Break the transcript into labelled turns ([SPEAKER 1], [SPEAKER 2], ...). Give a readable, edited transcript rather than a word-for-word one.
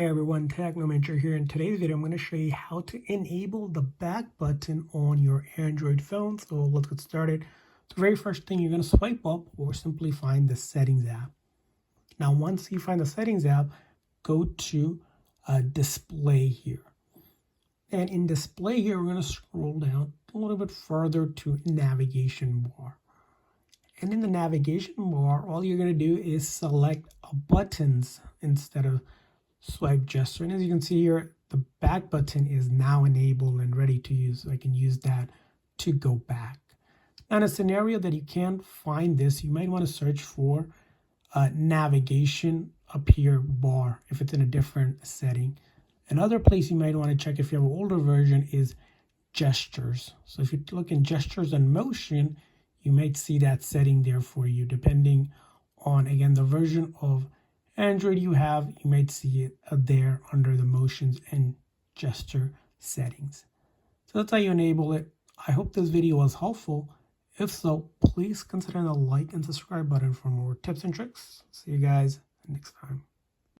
[SPEAKER 1] Hey everyone, Technomentary here. In today's video, I'm going to show you how to enable the back button on your Android phone. So let's get started. The very first thing, you're going to swipe up or simply find the Settings app. Now, once you find the Settings app, go to Display here. And in Display here, we're going to scroll down a little bit further to Navigation bar. And in the Navigation bar, all you're going to do is select buttons instead of swipe gesture. And as you can see here, the back button is now enabled and ready to use. So I can use that to go back. Now, in a scenario that you can't find this, you might want to search for navigation up here bar if it's in a different setting. Another place you might want to check if you have an older version is gestures. So if you look in gestures and motion, you might see that setting there for you. Depending on, again, the version of Android you have, you might see it there under the motions and gesture settings. So that's how you enable it. I hope this video was helpful. If so, please consider the like and subscribe button for more tips and tricks. See you guys next time.